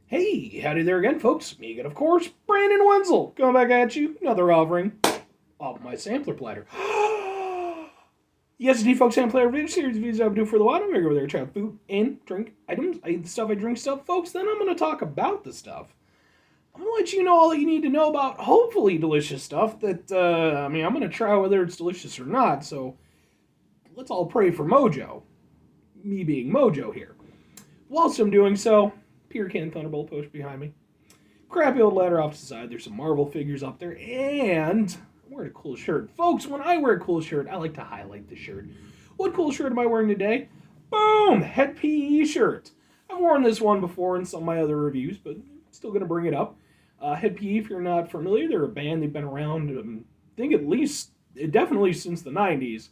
Hey, howdy there again, folks. Me again, of course, Brandon Wenzel, coming back at you. Another offering of my sampler platter. Yes, indeed, folks, sampler platter series of videos I do for the while. I'm going to go there, try food and drink items. I eat the stuff, I drink stuff, folks. Then I'm going to talk about the stuff. I'm going to let you know all that you need to know about hopefully delicious stuff that, I'm going to try whether it's delicious or not. So let's all pray for Mojo. Me being Mojo here. Whilst I'm doing so, Peter Can Thunderbolt post behind me. Crappy old ladder off to the side. There's some Marvel figures up there, and I'm wearing a cool shirt. Folks, when I wear a cool shirt, I like to highlight the shirt. What cool shirt am I wearing today? Boom! Head PE shirt. I've worn this one before in some of my other reviews, but I'm still going to bring it up. Head PE, if you're not familiar, they're a band. They've been around, I think at least, definitely since the 90s.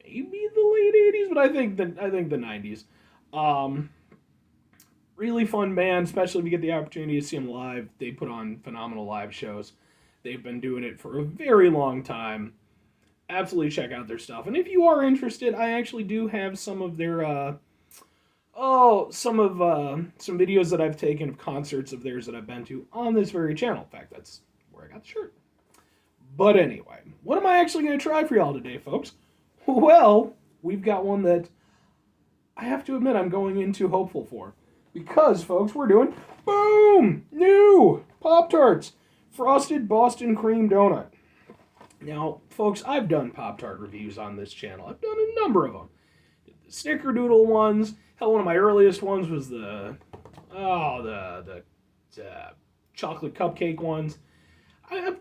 Maybe the late 80s, but I think the 90s. Really fun band, especially if you get the opportunity to see them live. They put on phenomenal live shows. They've been doing it for a very long time. Absolutely check out their stuff. And if you are interested, I actually do have some of their some videos that I've taken of concerts of theirs that I've been to on this very channel. In fact, that's where I got the shirt. But anyway, what am I actually going to try for y'all today, folks? Well, we've got one that I have to admit I'm going into hopeful for. Because, folks, we're doing, boom, new Pop Tarts, frosted Boston cream donut. Now, folks, I've done Pop Tart reviews on this channel. I've done a number of them. The snickerdoodle ones. Hell, one of my earliest ones was the chocolate cupcake ones. I've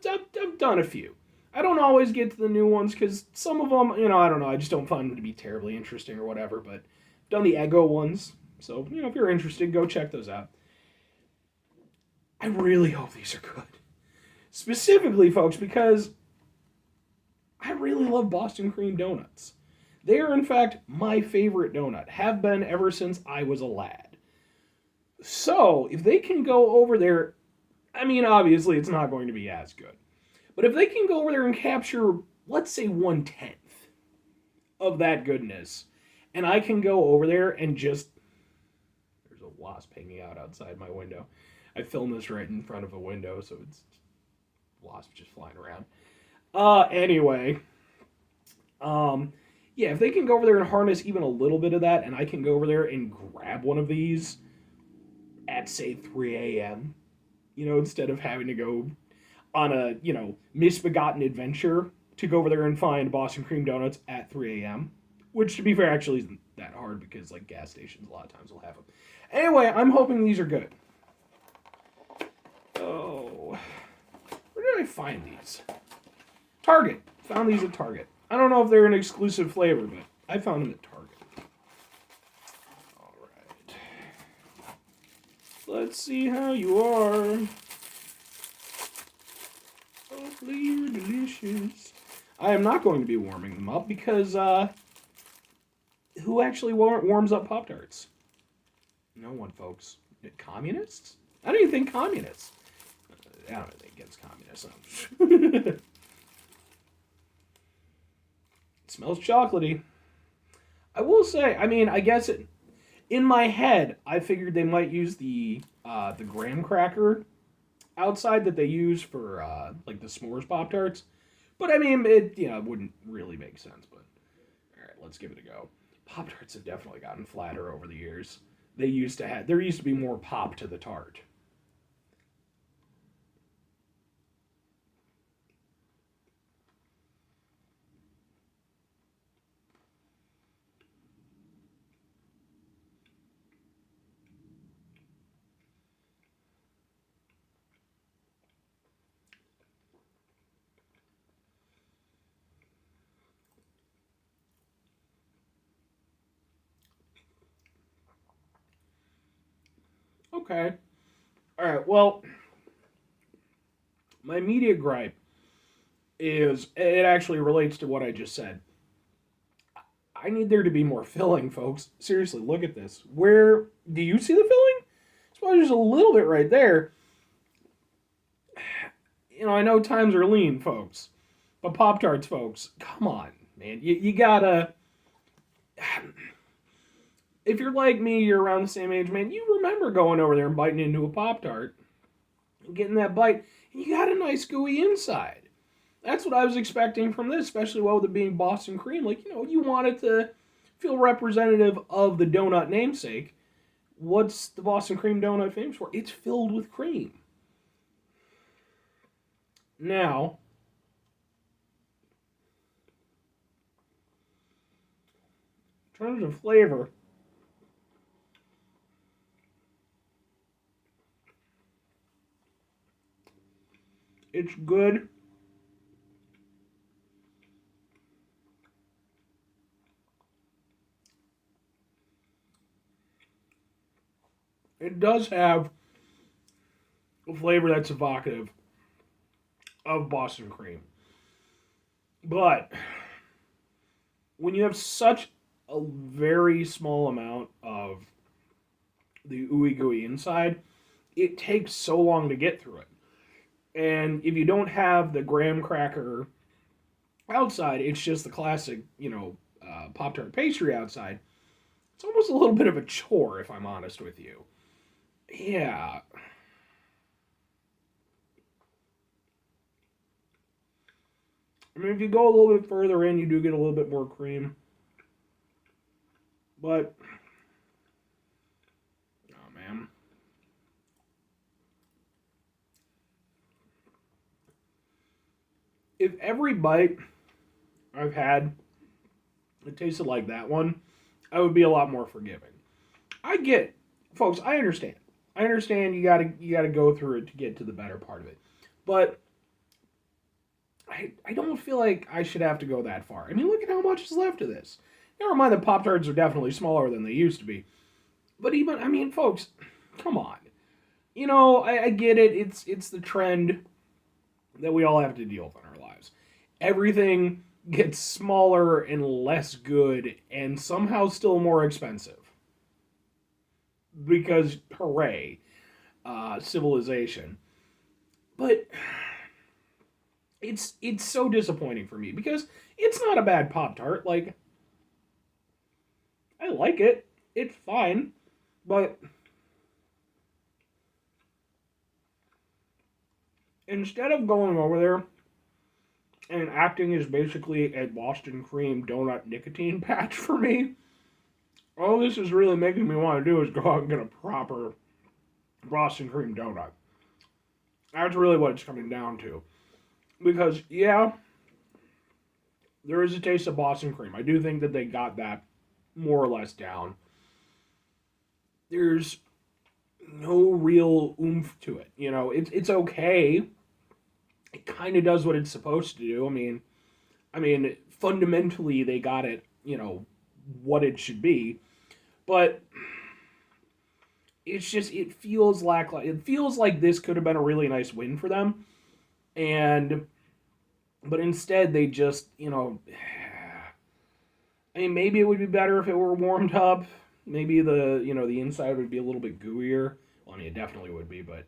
done a few. I don't always get to the new ones because some of them, I don't know, I just don't find them to be terribly interesting or whatever, but I've done the Eggo ones. So, if you're interested, go check those out. I really hope these are good. Specifically, folks, because I really love Boston cream donuts. They are, in fact, my favorite donut. Have been ever since I was a lad. So, if they can go over there, obviously it's not going to be as good. But if they can go over there and capture, let's say, 1/10 of that goodness, and I can go over there and just... There's a wasp hanging out outside my window. I filmed this right in front of a window, so it's wasp just flying around. Anyway. Yeah, if they can go over there and harness even a little bit of that, and I can go over there and grab one of these at, say, 3 a.m., instead of having to go on a, misbegotten adventure to go over there and find Boston cream donuts at 3 a.m., which, to be fair, actually isn't that hard because, gas stations a lot of times will have them. Anyway, I'm hoping these are good. Oh, where did I find these? Target. Found these at Target. I don't know if they're an exclusive flavor, but I found them at Target. All right. Let's see how you are. Hopefully you're delicious. I am not going to be warming them up because, who actually warms up Pop Tarts? No one, folks. Communists? I don't even think communists. I don't think against communists. It smells chocolatey. I will say, I guess in my head, I figured they might use the graham cracker outside that they use for the s'mores Pop Tarts. But it wouldn't really make sense. But all right, let's give it a go. Pop Tarts have definitely gotten flatter over the years. There used to be more pop to the tart. Okay. All right, well, my immediate gripe is it actually relates to what I just said. I need there to be more filling, folks. Seriously, look at this. Where do you see the filling? I suppose there's a little bit right there. I know times are lean, folks. But Pop Tarts, folks, come on, man. You gotta. if you're like me, you're around the same age, man, you remember going over there and biting into a Pop Tart and getting that bite, and you got a nice gooey inside. That's what I was expecting from this, especially with it being Boston cream. Like, you want it to feel representative of the donut namesake. What's the Boston cream donut famous for? It's filled with cream. Now, in terms of flavor, it's good. It does have a flavor that's evocative of Boston cream. But when you have such a very small amount of the ooey gooey inside, it takes so long to get through it. And if you don't have the graham cracker outside, it's just the classic, Pop Tart pastry outside. It's almost a little bit of a chore, if I'm honest with you. Yeah. I mean, if you go a little bit further in, you do get a little bit more cream. But, oh man. If every bite I've had it tasted like that one, I would be a lot more forgiving. I get, folks. I understand. I understand you gotta go through it to get to the better part of it, but I don't feel like I should have to go that far. I mean, look at how much is left of this. Never mind that Pop Tarts are definitely smaller than they used to be, but even I mean, folks, come on. I get it. It's the trend that we all have to deal with in our lives. Everything gets smaller and less good and somehow still more expensive. Because, hooray, civilization. But it's so disappointing for me because it's not a bad Pop Tart. Like, I like it. It's fine. But instead of going over there and acting as basically a Boston cream donut nicotine patch for me, all this is really making me want to do is go out and get a proper Boston cream donut. That's really what it's coming down to. Because, yeah, there is a taste of Boston cream. I do think that they got that more or less down. There's no real oomph to it. It's okay. It kind of does what it's supposed to do. I mean, fundamentally they got it, what it should be. But it's just it feels like this could have been a really nice win for them. But instead they just, I mean, maybe it would be better if it were warmed up. Maybe the inside would be a little bit gooier. Well, I mean, it definitely would be, but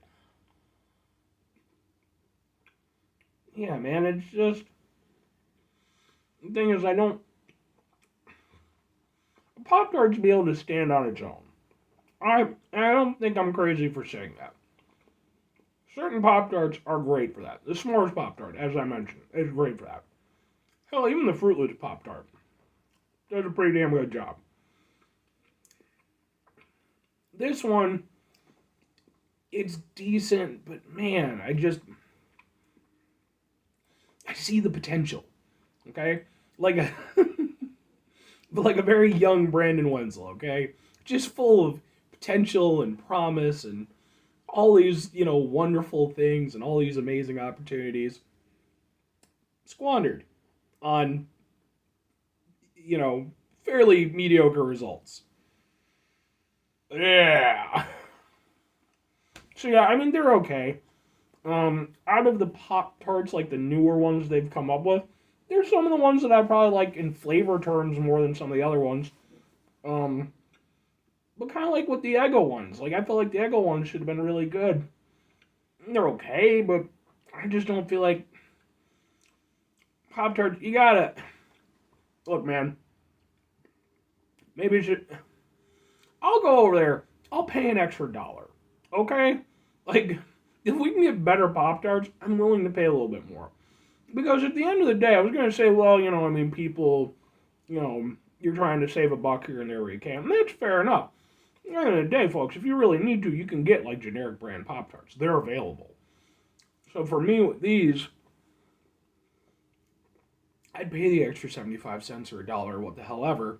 yeah, man, it's just the thing is I don't Pop Tarts be able to stand on its own. I don't think I'm crazy for saying that. Certain Pop Tarts are great for that. The S'mores Pop Tart, as I mentioned, is great for that. Hell, even the Fruit Loops Pop Tart does a pretty damn good job. This one, it's decent, but man, I see the potential. Okay, like a like a very young Brandon Wenzel. Okay, just full of potential and promise and all these wonderful things and all these amazing opportunities squandered on fairly mediocre results. Yeah. So yeah, I mean they're okay. Out of the Pop Tarts, like the newer ones they've come up with, they're some of the ones that I probably like in flavor terms more than some of the other ones. Um, but kind of like with the Eggo ones, like I feel like the Eggo ones should have been really good. They're okay, but I just don't feel like Pop Tarts. You gotta look, man. Maybe it should. I'll go over there. I'll pay an extra $1. Okay? Like, if we can get better Pop Tarts, I'm willing to pay a little bit more. Because at the end of the day, I was going to say, well, people, you're trying to save $1 here and there where you can. And that's fair enough. At the end of the day, folks, if you really need to, you can get, like, generic brand Pop Tarts. They're available. So for me, with these, I'd pay the extra 75 cents or $1 or what the hell ever,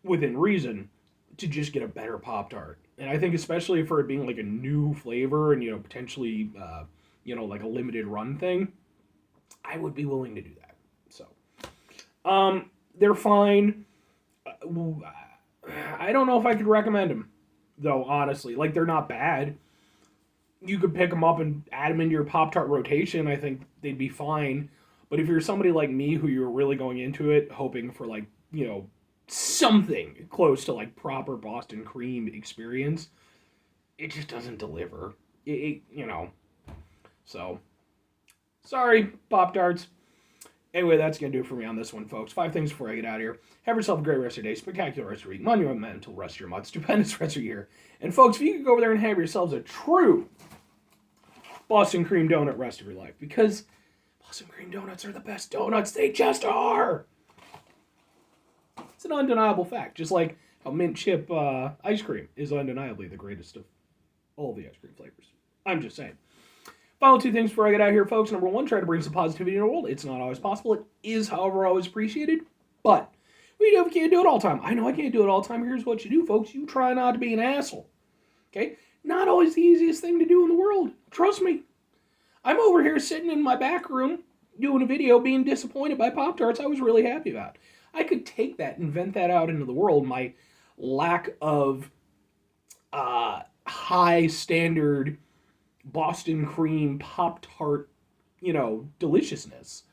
within reason, to just get a better Pop Tart. And I think especially for it being like a new flavor and, potentially, like a limited run thing, I would be willing to do that. So, they're fine. I don't know if I could recommend them, though, honestly. Like, they're not bad. You could pick them up and add them into your Pop-Tart rotation. I think they'd be fine. But if you're somebody like me who you're really going into it, hoping for, like, something close to, like, proper Boston cream experience, it just doesn't deliver. So, sorry, Pop-Tarts. Anyway, that's going to do it for me on this one, folks. 5 things before I get out of here. Have yourself a great rest of your day, spectacular rest of your week, monumental rest of your month, stupendous rest of your year. And, folks, if you could go over there and have yourselves a true Boston cream donut rest of your life, because Boston cream donuts are the best donuts. They just are. It's an undeniable fact, just like how mint chip ice cream is undeniably the greatest of all the ice cream flavors. I'm just saying. Final 2 things before I get out of here, folks. Number 1, try to bring some positivity in the world. It's not always possible. It is, however, always appreciated. But we can't do it all the time. I know I can't do it all the time. Here's what you do, folks. You try not to be an asshole. Okay? Not always the easiest thing to do in the world. Trust me. I'm over here sitting in my back room doing a video being disappointed by Pop-Tarts I was really happy about. I could take that and vent that out into the world, my lack of high standard Boston cream Pop-Tart, deliciousness.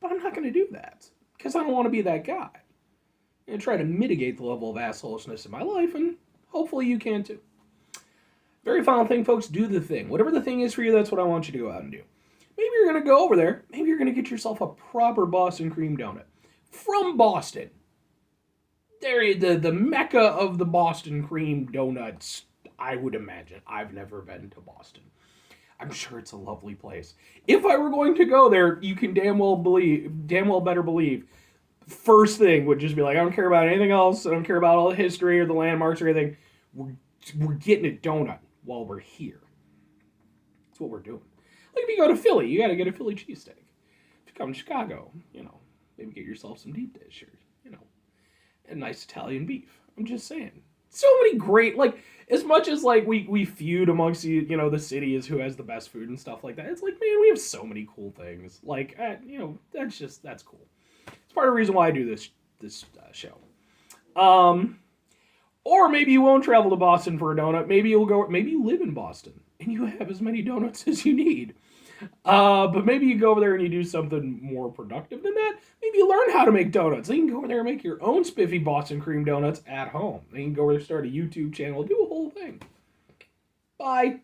But I'm not going to do that, because I don't want to be that guy. I'm going to try to mitigate the level of assholishness in my life, and hopefully you can too. Very final thing, folks, do the thing. Whatever the thing is for you, that's what I want you to go out and do. Maybe you're going to go over there, maybe you're going to get yourself a proper Boston cream donut. From Boston. The mecca of the Boston cream donuts, I would imagine. I've never been to Boston. I'm sure it's a lovely place. If I were going to go there, you can damn well better believe, first thing would just be like, I don't care about anything else. I don't care about all the history or the landmarks or anything. We're getting a donut while we're here. That's what we're doing. Like if you go to Philly, you got to get a Philly cheesesteak. If you come to Chicago, maybe get yourself some deep dish or, a nice Italian beef. I'm just saying. So many great, as much as, we feud amongst, the city as who has the best food and stuff like that. It's like, man, we have so many cool things. That's cool. It's part of the reason why I do this show. Or maybe you won't travel to Boston for a donut. Maybe you live in Boston and you have as many donuts as you need. But maybe you go over there and you do something more productive than that. Maybe you learn how to make donuts. Then you can go over there and make your own spiffy Boston cream donuts at home. Then you can go over there, start a YouTube channel, do a whole thing. Bye.